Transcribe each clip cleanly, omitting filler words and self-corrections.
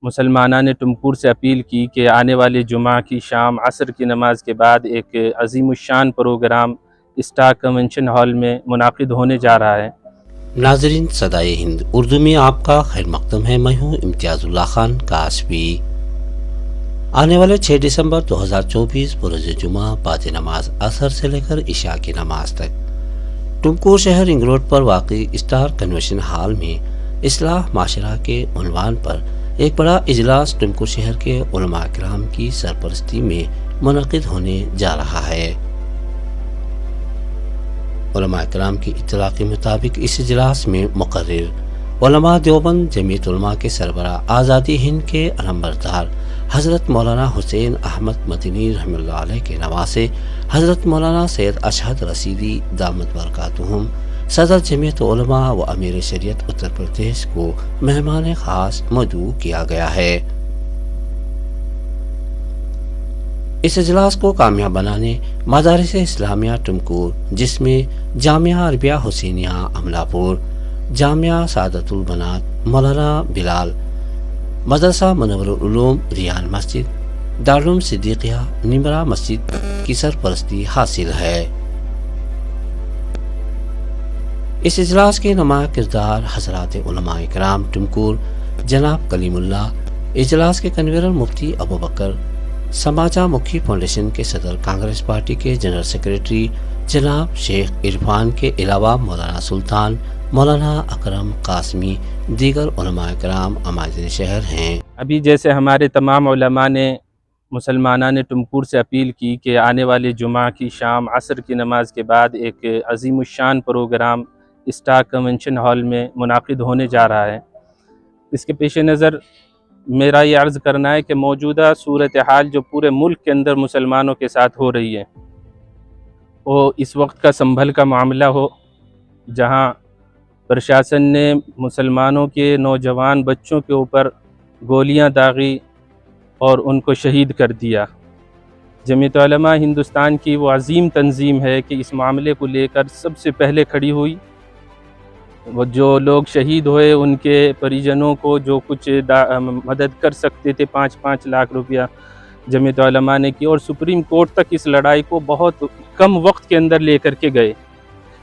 مسلمانان ٹمکور سے اپیل کی کہ آنے والے جمعہ کی شام عصر کی نماز کے بعد ایک عظیم الشان پروگرام اسٹار کنونشن ہال میں منعقد ہونے جا رہا ہے۔ ناظرین، صدائے ہند اردو میں آپ کا خیر مقدم ہے۔ میں ہوں امتیاز اللہ خان کاسبی۔ آنے والے 6 دسمبر 2024 بروز جمعہ بعد نماز عصر سے لے کر عشاء کی نماز تک ٹمکور شہر رنگ روڈ پر واقع اسٹار کنونشن ہال میں اصلاح معاشرہ کے عنوان پر ایک بڑا اجلاس ٹمکور شہر کے علماء کرام کی سرپرستی میں منعقد ہونے جا رہا ہے۔ علماء کرام کی اطلاع کے مطابق اس اجلاس میں مقرر علماء دیوبند جمعیت علماء کے سربراہ آزادی ہند کے علمبردار حضرت مولانا حسین احمد مدنی رحمۃ اللہ علیہ کے نواسے حضرت مولانا سید اشہد رشیدی دامت برکاتہم صدر جمعیت علماء و امیر شریعت اتر پردیش کو مہمان خاص مدعو کیا گیا ہے۔ اس اجلاس کو کامیاب بنانے مدارس اسلامیہ ٹمکور، جس میں جامعہ عربیہ حسینیہ املا پور، جامعہ سعادت البنات مولانا بلال، مدرسہ منور العلوم ریان مسجد، دارالعلوم صدیقیہ نمرا مسجد کی سرپرستی حاصل ہے۔ اس اجلاس کے نمایاں کردار حضرات علماء کرام ٹمکور جناب کلیم اللہ، اجلاس کے کنوینر مفتی ابوبکر، سماجہ مکھی فاؤنڈیشن کے صدر کانگریس پارٹی کے جنرل سیکریٹری جناب شیخ عرفان کے علاوہ مولانا سلطان، مولانا اکرم قاسمی، دیگر علماء کرام عمائد شہر ہیں۔ ابھی جیسے ہمارے تمام علماء نے مسلمانان ٹمکور سے اپیل کی کہ آنے والے جمعہ کی شام عصر کی نماز کے بعد ایک عظیم الشان پروگرام اسٹار کنونشن ہال میں منعقد ہونے جا رہا ہے۔ اس کے پیش نظر میرا یہ عرض کرنا ہے کہ موجودہ صورتحال جو پورے ملک کے اندر مسلمانوں کے ساتھ ہو رہی ہے، وہ اس وقت کا سنبھل کا معاملہ ہو، جہاں پرشاسن نے مسلمانوں کے نوجوان بچوں کے اوپر گولیاں داغی اور ان کو شہید کر دیا۔ جمعیت علماء ہندوستان کی وہ عظیم تنظیم ہے کہ اس معاملے کو لے کر سب سے پہلے کھڑی ہوئی۔ وہ جو لوگ شہید ہوئے ان کے پریجنوں کو جو کچھ مدد کر سکتے تھے 5 لاکھ روپیہ جمعیت علماء نے کی، اور سپریم کورٹ تک اس لڑائی کو بہت کم وقت کے اندر لے کر کے گئے۔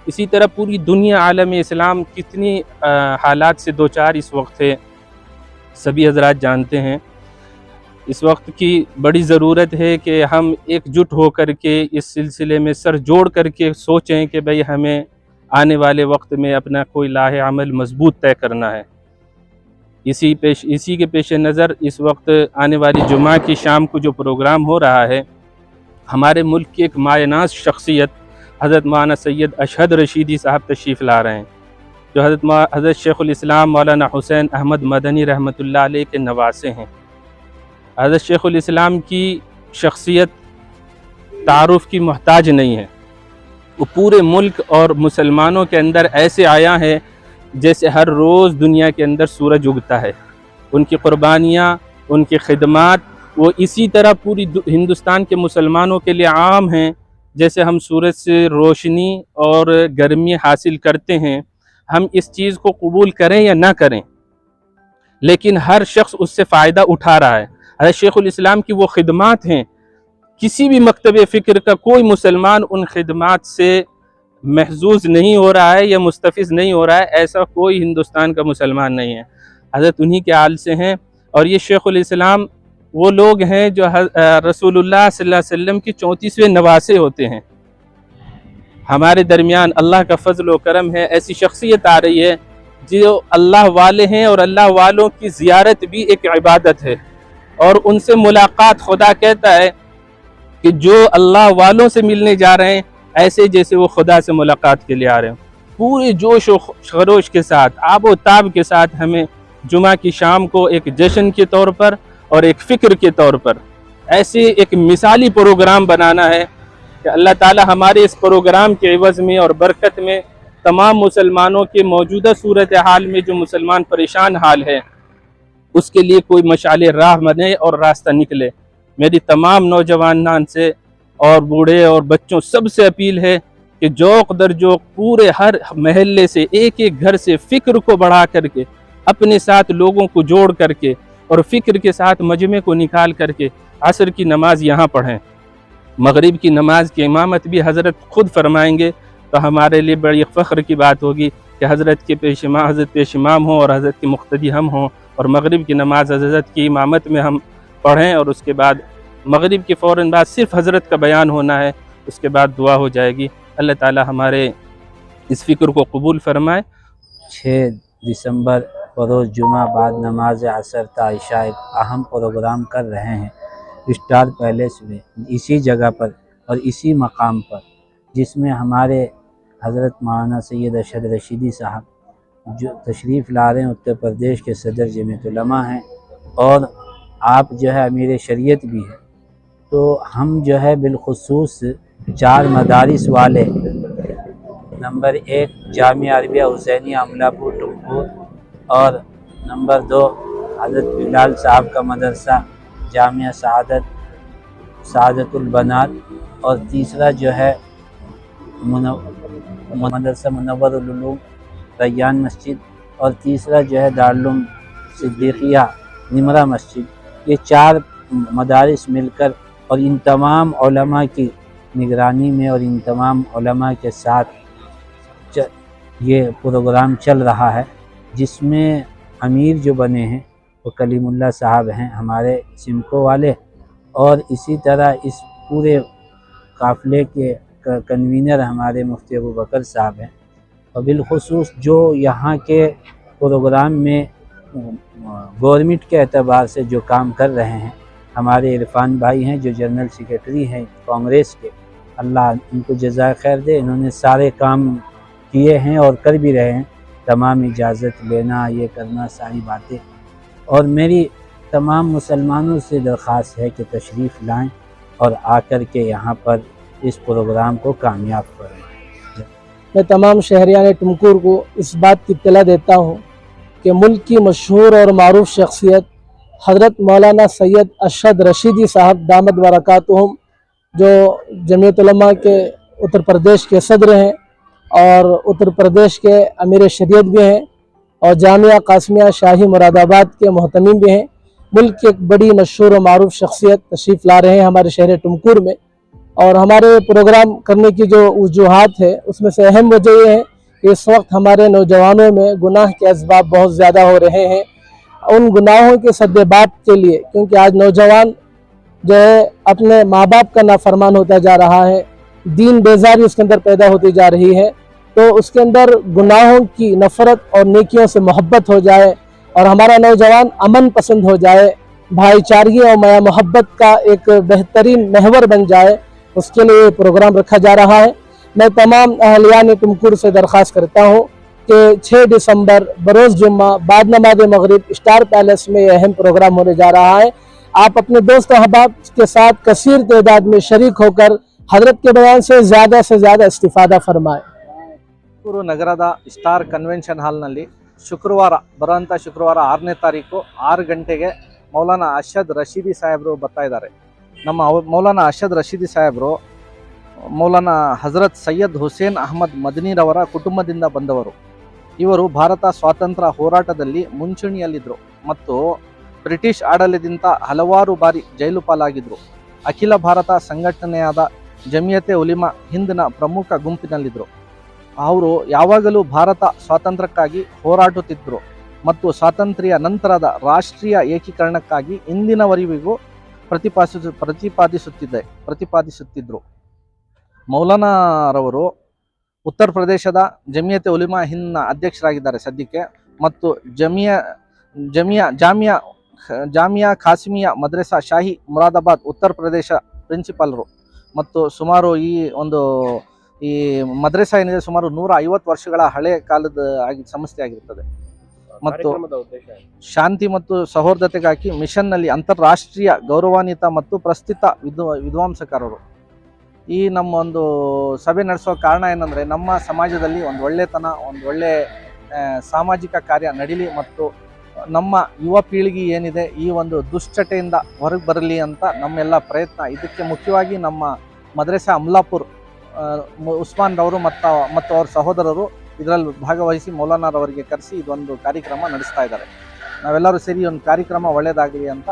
اسی طرح پوری دنیا عالم اسلام کتنی حالات سے دوچار اس وقت ہے، سبھی حضرات جانتے ہیں۔ اس وقت کی بڑی ضرورت ہے کہ ہم ایک جٹ ہو کر کے اس سلسلے میں سر جوڑ کر کے سوچیں کہ بھئی ہمیں آنے والے وقت میں اپنا کوئی لاہ عمل مضبوط طے کرنا ہے۔ اسی کے پیش نظر اس وقت آنے والی جمعہ کی شام کو جو پروگرام ہو رہا ہے، ہمارے ملک کی ایک مایہ ناز شخصیت حضرت مولانا سید اشہد رشیدی صاحب تشریف لا رہے ہیں، جو حضرت شیخ الاسلام مولانا حسین احمد مدنی رحمۃ اللہ علیہ کے نواسے ہیں۔ حضرت شیخ الاسلام کی شخصیت تعارف کی محتاج نہیں ہے، وہ پورے ملک اور مسلمانوں کے اندر ایسے آیا ہے جیسے ہر روز دنیا کے اندر سورج اگتا ہے۔ ان کی قربانیاں، ان کی خدمات وہ اسی طرح پوری ہندوستان کے مسلمانوں کے لیے عام ہیں، جیسے ہم سورج سے روشنی اور گرمی حاصل کرتے ہیں۔ ہم اس چیز کو قبول کریں یا نہ کریں، لیکن ہر شخص اس سے فائدہ اٹھا رہا ہے۔ حضرت شیخ الاسلام کی وہ خدمات ہیں، کسی بھی مکتب فکر کا کوئی مسلمان ان خدمات سے محظوظ نہیں ہو رہا ہے یا مستفیض نہیں ہو رہا ہے، ایسا کوئی ہندوستان کا مسلمان نہیں ہے۔ حضرت انہی کے آل سے ہیں، اور یہ شیخ الاسلام وہ لوگ ہیں جو رسول اللہ صلی اللہ علیہ وسلم کی 34ویں نواسے ہوتے ہیں۔ ہمارے درمیان اللہ کا فضل و کرم ہے، ایسی شخصیت آ رہی ہے جو اللہ والے ہیں، اور اللہ والوں کی زیارت بھی ایک عبادت ہے، اور ان سے ملاقات خدا کہتا ہے کہ جو اللہ والوں سے ملنے جا رہے ہیں ایسے جیسے وہ خدا سے ملاقات کے لیے آ رہے ہیں۔ پورے جوش و خروش کے ساتھ، آب و تاب کے ساتھ ہمیں جمعہ کی شام کو ایک جشن کے طور پر اور ایک فکر کے طور پر ایسے ایک مثالی پروگرام بنانا ہے کہ اللہ تعالی ہمارے اس پروگرام کے عوض میں اور برکت میں تمام مسلمانوں کے موجودہ صورتحال میں جو مسلمان پریشان حال ہے، اس کے لیے کوئی مشعل راہ بنے اور راستہ نکلے۔ میری تمام نوجوانان سے اور بوڑھے اور بچوں سب سے اپیل ہے کہ جوق در جوق پورے ہر محلے سے ایک ایک گھر سے فکر کو بڑھا کر کے اپنے ساتھ لوگوں کو جوڑ کر کے اور فکر کے ساتھ مجمع کو نکال کر کے عصر کی نماز یہاں پڑھیں، مغرب کی نماز کی امامت بھی حضرت خود فرمائیں گے، تو ہمارے لیے بڑی فخر کی بات ہوگی کہ حضرت کے حضرت پیش امام ہوں اور حضرت کے مقتدی ہم ہوں، اور مغرب کی نماز حضرت کی امامت میں ہم پڑھیں، اور اس کے بعد مغرب کے فوراً بعد صرف حضرت کا بیان ہونا ہے، اس کے بعد دعا ہو جائے گی۔ اللہ تعالی ہمارے اس فکر کو قبول فرمائے۔ 6 دسمبر بروز جمعہ بعد نماز عصر تا عشاء ایک اہم پروگرام کر رہے ہیں اسٹار پیلیس میں، اسی جگہ پر اور اسی مقام پر، جس میں ہمارے حضرت مولانا سید ارشد رشیدی صاحب جو تشریف لا رہے ہیں، اتر پردیش کے صدر جمعیت علماء ہیں، اور آپ جو ہے امیر شریعت بھی ہیں۔ تو ہم جو ہے بالخصوص 4 مدارس والے، نمبر 1 جامعہ عربیہ حسینیہ املا پور ٹمکور، اور نمبر 2 حضرت بلال صاحب کا مدرسہ جامعہ سعادت البنات، اور تیسرا جو ہے مدرسہ منور العلوم ریان مسجد، اور تیسرا جو ہے دارالعلوم صدیقیہ نمرہ مسجد۔ یہ 4 مدارس مل کر اور ان تمام علماء کی نگرانی میں اور ان تمام علماء کے ساتھ یہ پروگرام چل رہا ہے، جس میں امیر جو بنے ہیں وہ کلیم اللہ صاحب ہیں ہمارے سمکو والے، اور اسی طرح اس پورے قافلے کے کنوینر ہمارے مفتی ابو بکر صاحب ہیں، اور بالخصوص جو یہاں کے پروگرام میں گورنمنٹ کے اعتبار سے جو کام کر رہے ہیں ہمارے عرفان بھائی ہیں جو جنرل سیکریٹری ہیں کانگریس کے، اللہ ان کو جزائے خیر دے، انہوں نے سارے کام کیے ہیں اور کر بھی رہے ہیں، تمام اجازت لینا، یہ کرنا، ساری باتیں، اور میری تمام مسلمانوں سے درخواست ہے کہ تشریف لائیں اور آ کر کے یہاں پر اس پروگرام کو کامیاب کریں۔ میں تمام شہریان ٹمکور کو اس بات کی اطلاع دیتا ہوں کہ ملک کی مشہور اور معروف شخصیت حضرت مولانا سید ارشد رشیدی صاحب دامت برکاتہم، جو جمعیت علماء کے اتر پردیش کے صدر ہیں اور اتر پردیش کے امیر شریعت بھی ہیں، اور جامعہ قاسمیہ شاہی مراد آباد کے محتمم بھی ہیں، ملک کی ایک بڑی مشہور و معروف شخصیت تشریف لا رہے ہیں ہمارے شہر ٹمکور میں، اور ہمارے پروگرام کرنے کی جو وجوہات ہے اس میں سے اہم وجہ یہ ہے کہ اس وقت ہمارے نوجوانوں میں گناہ کے اسباب بہت زیادہ ہو رہے ہیں، ان گناہوں کے سد باب کے لیے، کیونکہ آج نوجوان جو ہے اپنے ماں باپ کا نافرمان ہوتا جا رہا ہے، دین بیزاری اس کے اندر پیدا ہوتی جا رہی ہے، تو اس کے اندر گناہوں کی نفرت اور نیکیوں سے محبت ہو جائے اور ہمارا نوجوان امن پسند ہو جائے، بھائی چارگی اور میا محبت کا ایک بہترین محور بن جائے، اس کے لیے یہ پروگرام رکھا جا رہا ہے۔ میں تمام اہلیان ٹمکور سے درخواست کرتا ہوں کہ 6 دسمبر بروز جمعہ بعد نماز مغرب اسٹار پیلیس میں یہ اہم پروگرام ہونے جا رہا ہے۔ آپ اپنے دوست احباب کے ساتھ کثیر تعداد میں شریک ہو کر حضرت کے بیان سے زیادہ استفادہ فرمائیں۔ ತುಮಕೂರು ನಗರದ ಸ್ಟಾರ್ ಕನ್ವೆನ್ಷನ್ ಹಾಲ್ನಲ್ಲಿ ಬರುವಂಥ ಶುಕ್ರವಾರ 6ನೇ ತಾರೀಕು 6 ಗಂಟೆಗೆ ಮೌಲಾನಾ ಅರ್ಷದ್ ರಶೀದಿ ಸಾಹೇಬರು ಬರ್ತಾ ಇದ್ದಾರೆ। ನಮ್ಮ ಮೌಲಾನಾ ಅರ್ಷದ್ ರಶೀದಿ ಸಾಹೇಬರು ಮೌಲಾನಾ ಹಜರತ್ ಸೈಯದ್ ಹುಸೇನ್ ಅಹಮದ್ ಮದನಿರವರ ಕುಟುಂಬದಿಂದ ಬಂದವರು। ಇವರು ಭಾರತ ಸ್ವಾತಂತ್ರ್ಯ ಹೋರಾಟದಲ್ಲಿ ಮುಂಚೂಣಿಯಲ್ಲಿದ್ದರು ಮತ್ತು ಬ್ರಿಟಿಷ್ ಆಡಳಿತದಿಂದ ಹಲವಾರು ಬಾರಿ ಜೈಲು ಪಾಲಾಗಿದ್ದರು। ಅಖಿಲ ಭಾರತ ಸಂಘಟನೆಯಾದ ಜಮಿಯತೆ ಉಲಿಮಾ ಹಿಂದ್ನ ಪ್ರಮುಖ ಗುಂಪಿನಲ್ಲಿದ್ದರು। ಅವರು ಯಾವಾಗಲೂ ಭಾರತ ಸ್ವಾತಂತ್ರ್ಯಕ್ಕಾಗಿ ಹೋರಾಡುತ್ತಿದ್ದರು ಮತ್ತು ಸ್ವಾತಂತ್ರ್ಯ ನಂತರದ ರಾಷ್ಟ್ರೀಯ ಏಕೀಕರಣಕ್ಕಾಗಿ ಇಂದಿನವರೆಗೂ ಪ್ರತಿಪಾದಿಸುತ್ತಿದ್ದರು। ಮೌಲಾನಾರವರು ಉತ್ತರ ಪ್ರದೇಶದ ಜಮಿಯತೆ ಉಲಿಮಾ ಹಿಂದ್ನ ಅಧ್ಯಕ್ಷರಾಗಿದ್ದಾರೆ ಸದ್ಯಕ್ಕೆ, ಮತ್ತು ಜಾಮಿಯಾ ಖಾಸಿಮಿಯಾ ಮದ್ರಸಾ ಶಾಹಿ ಮುರಾದಾಬಾದ್ ಉತ್ತರ ಪ್ರದೇಶ ಪ್ರಿನ್ಸಿಪಾಲರು, ಮತ್ತು ಸುಮಾರು ಈ ಮದ್ರಸಾ ಏನಿದೆ ಸುಮಾರು 150 ವರ್ಷಗಳ ಹಳೆ ಕಾಲದ ಸಂಸ್ಥೆ ಆಗಿರುತ್ತದೆ, ಮತ್ತು ಶಾಂತಿ ಮತ್ತು ಸೌಹಾರ್ದತೆಗಾಗಿ ಮಿಷನ್ನಲ್ಲಿ ಅಂತಾರಾಷ್ಟ್ರೀಯ ಗೌರವಾನ್ವಿತ ಮತ್ತು ಪ್ರಸ್ತುತ ವಿದ್ವಾಂಸಕಾರರು। ಈ ನಮ್ಮ ಒಂದು ಸಭೆ ನಡೆಸೋ ಕಾರಣ ಏನಂದರೆ, ನಮ್ಮ ಸಮಾಜದಲ್ಲಿ ಒಂದು ಒಳ್ಳೆತನ, ಒಂದು ಒಳ್ಳೆ ಸಾಮಾಜಿಕ ಕಾರ್ಯ ನಡೀಲಿ ಮತ್ತು ನಮ್ಮ ಯುವ ಪೀಳಿಗೆ ಏನಿದೆ ಈ ಒಂದು ದುಶ್ಚಟೆಯಿಂದ ಹೊರಗೆ ಬರಲಿ ಅಂತ ನಮ್ಮೆಲ್ಲ ಪ್ರಯತ್ನ। ಇದಕ್ಕೆ ಮುಖ್ಯವಾಗಿ ನಮ್ಮ ಮದ್ರಸಾ ಅಮ್ಲಾಪುರ್ ಉಸ್ಮಾನ್ ರವರು ಮತ್ತು ಅವ್ರ ಸಹೋದರರು ಇದರಲ್ಲಿ ಭಾಗವಹಿಸಿ ಮೌಲಾನಾರವರಿಗೆ ಕರೆಸಿ ಇದೊಂದು ಕಾರ್ಯಕ್ರಮ ನಡೆಸ್ತಾ ಇದ್ದಾರೆ। ನಾವೆಲ್ಲರೂ ಸೇರಿ ಒಂದು ಕಾರ್ಯಕ್ರಮ ಒಳ್ಳೆಯದಾಗಲಿ ಅಂತ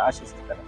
ಆಶಿಸ್ತಿದ್ದಾರೆ.